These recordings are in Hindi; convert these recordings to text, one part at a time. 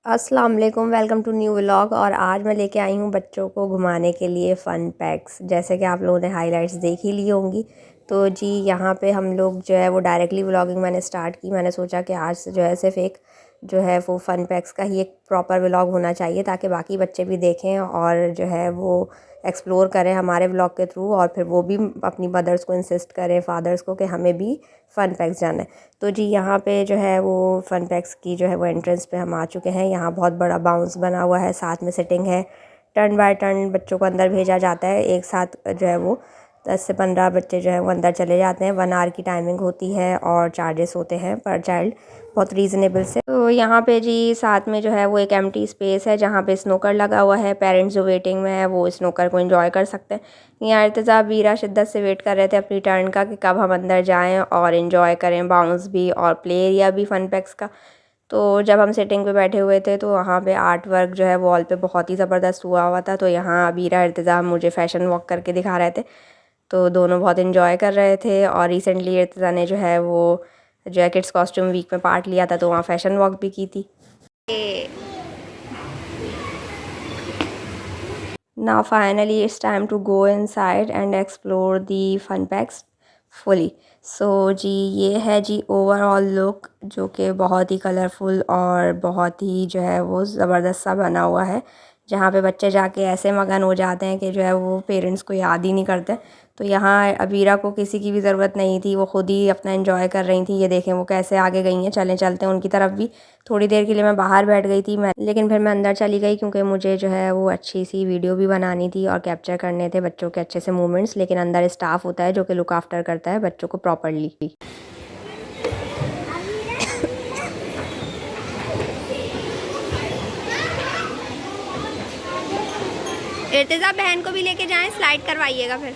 अस्सलाम वालेकुम, वेलकम टू न्यू व्लॉग। और आज मैं लेके आई हूँ बच्चों को घुमाने के लिए फ़न पैक्स। जैसे कि आप लोगों ने हाइलाइट्स देख ही ली होंगी। तो जी यहाँ पे हम लोग जो है वो डायरेक्टली व्लॉगिंग मैंने स्टार्ट की। मैंने सोचा कि आज से जो है सिर्फ एक जो है वो फ़न पैक्स का ही एक प्रॉपर व्लॉग होना चाहिए, ताकि बाकी बच्चे भी देखें और जो है वो एक्सप्लोर करें हमारे व्लॉग के थ्रू, और फिर वो भी अपनी मदर्स को इंसिस्ट करें, फादर्स को, कि हमें भी फ़न पैक्स जाना है। तो जी यहाँ पे जो है वो फ़न पैक्स की जो है वो एंट्रेंस पे हम आ चुके हैं। यहाँ बहुत बड़ा बाउंस बना हुआ है, साथ में सिटिंग है। टर्न बाय टर्न बच्चों को अंदर भेजा जाता है। एक साथ जो है वो 10 से 15 बच्चे जो है वो अंदर चले जाते हैं। 1 आवर की टाइमिंग होती है और चार्जेस होते हैं पर चाइल्ड, बहुत रीज़नेबल से। तो यहाँ पे जी साथ में जो है वो एक एम्प्टी स्पेस है जहाँ पे स्नोकर लगा हुआ है। पेरेंट्स जो वेटिंग में है वो स्नोकर को एंजॉय कर सकते हैं। यहाँ इर्तिज़ा वीरा शिद्दत से वेट कर रहे थे अपनी टर्न का कि कब हम अंदर जाएं और इन्जॉय करें बाउंस भी और प्ले एरिया भी फ़न पैक्स का। तो जब हम सिटिंग पे बैठे हुए थे तो वहाँ पे आर्ट वर्क जो है वॉल पे बहुत ही ज़बरदस्त हुआ था। तो यहाँ वीरा इर्तिज़ा मुझे फ़ैशन वॉक करके दिखा रहे थे, तो दोनों बहुत इन्जॉय कर रहे थे। और रिसेंटली इर्तिज़ा ने जो है वो जो है किड्स कॉस्ट्यूम वीक में पार्ट लिया था, तो वहाँ फ़ैशन वॉक भी की थी। Now finally it's time to go inside and explore the fun packs fully. So जी ये है जी ओवरऑल लुक, जो कि बहुत ही कलरफुल और बहुत ही जो है वो ज़बरदस्त सा बना हुआ है, जहाँ पे बच्चे जाके ऐसे मगन हो जाते हैं कि जो है वो पेरेंट्स को याद ही नहीं करते। तो यहाँ अबीरा को किसी की भी ज़रूरत नहीं थी, वो ख़ुद ही अपना एंजॉय कर रही थी। ये देखें वो कैसे आगे गई हैं, चलें चलते हैं उनकी तरफ भी। थोड़ी देर के लिए मैं बाहर बैठ गई थी लेकिन फिर मैं अंदर चली गई, क्योंकि मुझे जो है वो अच्छी सी वीडियो भी बनानी थी और कैप्चर करने थे बच्चों के अच्छे से मूवमेंट्स। लेकिन अंदर स्टाफ होता है जो कि लुक आफ्टर करता है बच्चों को प्रॉपरली। इर्तिज़ा बहन को भी लेके जाएं, स्लाइड करवाइएगा फिर।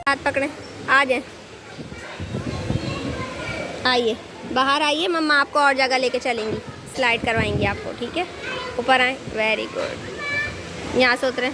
हाथ पकड़े, आ जाए, आइए बाहर आइए, मम्मा आपको और जगह लेके चलेंगी, स्लाइड करवाएंगी आपको, ठीक है। ऊपर आए, वेरी गुड। यहाँ से उतरें।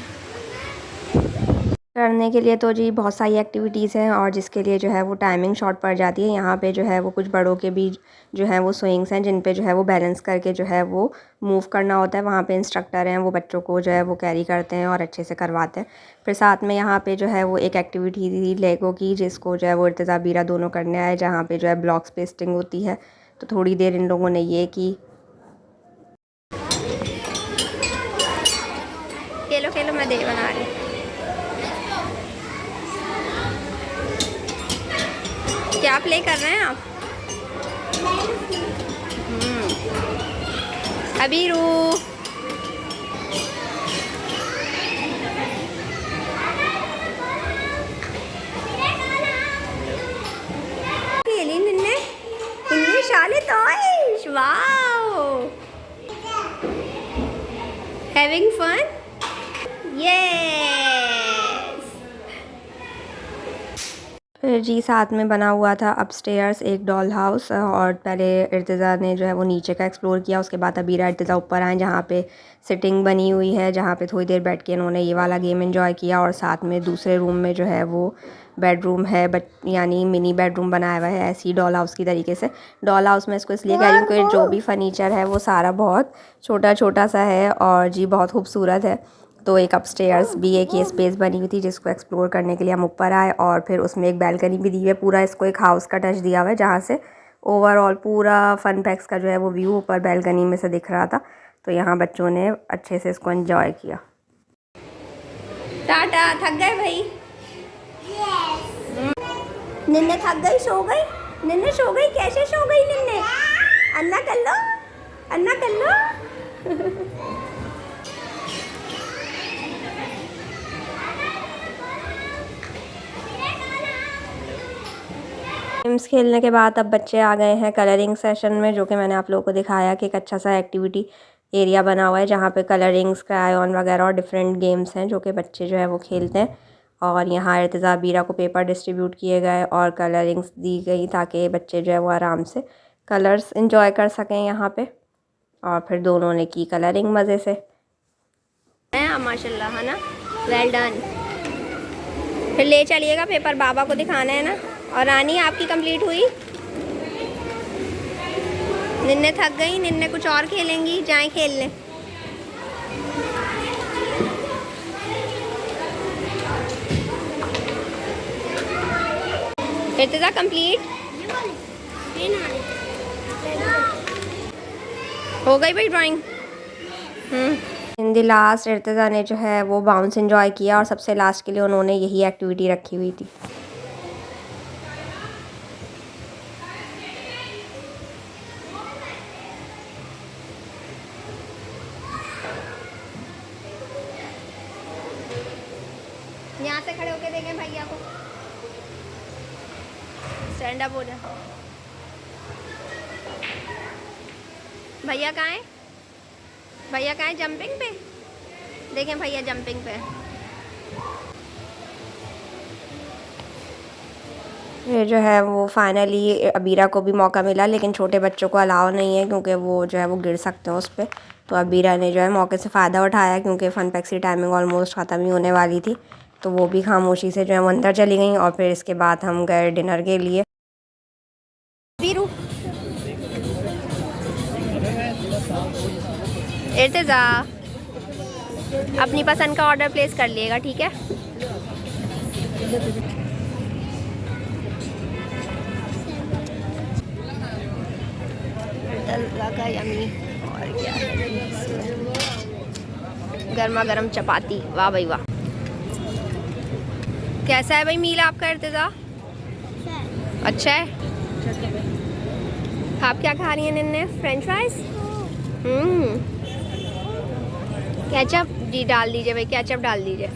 करने के लिए तो जी बहुत सारी एक्टिविटीज़ हैं, और जिसके लिए जो है वो टाइमिंग शॉर्ट पड़ जाती है। यहाँ पे जो है वो कुछ बड़ों के भी जो है वो स्विंग्स हैं, जिन पे जो है वो बैलेंस करके जो है वो मूव करना होता है। वहाँ पे इंस्ट्रक्टर हैं, वो बच्चों को जो है वो कैरी करते हैं और अच्छे से करवाते हैं। फिर साथ में यहाँ पे जो है वो एक एक्टिविटी थी लेगो की, जिसको जो है वो इर्तिज़ा बीरा दोनों करने आए, जहाँ पे जो है ब्लॉक्स पेस्टिंग होती है। तो थोड़ी देर इन लोगों ने ये की। खेलो खेलो, मैं दे बना रही। क्या प्ले कर रहे हैं आप? अबीरू, खेली निन्ने निन्ने शाले toys, wow, having fun, yes. फिर जी साथ में बना हुआ था अपस्टेयर्स एक डॉल हाउस, और पहले इर्तिज़ा ने जो है वो नीचे का एक्सप्लोर किया। उसके बाद अबीरा इर्तिज़ा ऊपर आए, जहाँ पे सिटिंग बनी हुई है, जहाँ पे थोड़ी देर बैठ के इन्होंने ये वाला गेम एंजॉय किया। और साथ में दूसरे रूम में जो है वो बेडरूम है, बट यानी मिनी बेडरूम बनाया हुआ है ऐसी डॉल हाउस की तरीके से। डॉल हाउस में इसको इसलिए कह रही हूँ कि जो भी फर्नीचर है वो सारा बहुत छोटा छोटा सा है और जी बहुत खूबसूरत है। तो एक अपस्टेयर्स भी एक ये स्पेस बनी हुई थी, जिसको एक्सप्लोर करने के लिए हम ऊपर आए। और फिर उसमें एक बैल्कनी भी दी हुई है, पूरा इसको एक हाउस का टच दिया हुआ है, जहाँ से ओवरऑल पूरा फन पैक्स का जो है वो व्यू ऊपर बैल्कनी में से दिख रहा था। तो यहाँ बच्चों ने अच्छे से इसको एंजॉय किया। टाटा, थक गए भाई? निन्ने थक गई, सो गई। निन्ने सो गई, कैसे सो गई निन्ने? अन्ना कर लो, अन्ना कर लो। गेम्स खेलने के बाद अब बच्चे आ गए हैं कलरिंग सेशन में, जो कि मैंने आप लोगों को दिखाया कि एक अच्छा सा एक्टिविटी एरिया बना हुआ है जहाँ पे कलरिंग्स, क्रायॉन वगैरह और डिफरेंट गेम्स हैं जो कि बच्चे जो है वो खेलते हैं। और यहाँ इर्तिज़ा बीरा को पेपर डिस्ट्रीब्यूट किए गए और कलरिंग्स दी गई ताकि बच्चे जो है वो आराम से कलर्स इंजॉय कर सकें यहाँ पे। और फिर दोनों ने की कलरिंग मज़े से। माशाल्लाह, है ना, वेल डन। फिर ले चलिएगा, पेपर बाबा को दिखाना है ना। और रानी आपकी कंप्लीट हुई? निन्ने थक गई, निन्ने कुछ और खेलेंगी, जाएं खेल लें। इर्तिज़ा कंप्लीट हो गई भाई ड्राइंग। इन द लास्ट इर्तिज़ा ने जो है वो बाउंस एंजॉय किया और सबसे लास्ट के लिए उन्होंने यही एक्टिविटी रखी हुई थी। यहाँ से खड़े होके देखें भैया को, स्टैंड अप हो जा। भैया कहाँ है? भैया कहाँ है? जंपिंग पे देखें, भैया जंपिंग पे। ये जो है वो फाइनली अबीरा को भी मौका मिला, लेकिन छोटे बच्चों को अलाउ नहीं है क्योंकि वो जो है वो गिर सकते हैं उस पर। तो अबीरा ने जो है मौके से फ़ायदा उठाया क्योंकि फ़न पैक्स की टाइमिंग ऑलमोस्ट ख़त्म ही होने वाली थी। तो वो भी खामोशी से जो है वो अंदर चली गई और फिर इसके बाद हम गए डिनर के लिए। बीरू, इर्तिज़ा अपनी पसंद का ऑर्डर प्लेस कर लिएगा, ठीक है? का यमी और क्या है, गर्मा गर्म चपाती। वाह भाई वाह। कैसा है भाई मील आपका इर्तिज़ा? अच्छा है। आप क्या खा रही हैं निन्ने? French fries. केचप जी डाल दीजिए भाई, केचप डाल दीजिए।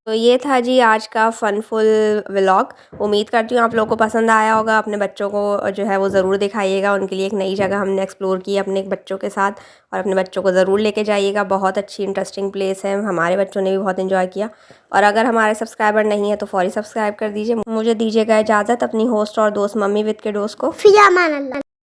तो ये था जी आज का फनफुल व्लॉग। उम्मीद करती हूँ आप लोगों को पसंद आया होगा। अपने बच्चों को जो है वो ज़रूर दिखाइएगा, उनके लिए एक नई जगह हमने एक्सप्लोर की अपने बच्चों के साथ। और अपने बच्चों को ज़रूर लेके जाइएगा, बहुत अच्छी इंटरेस्टिंग प्लेस है, हमारे बच्चों ने भी बहुत इन्जॉय किया। और अगर हमारे सब्सक्राइबर नहीं है तो फौरी सब्सक्राइब कर दीजिए। मुझे दीजिएगा इजाज़त, अपनी होस्ट और दोस्त मम्मी विद के दोस्त को।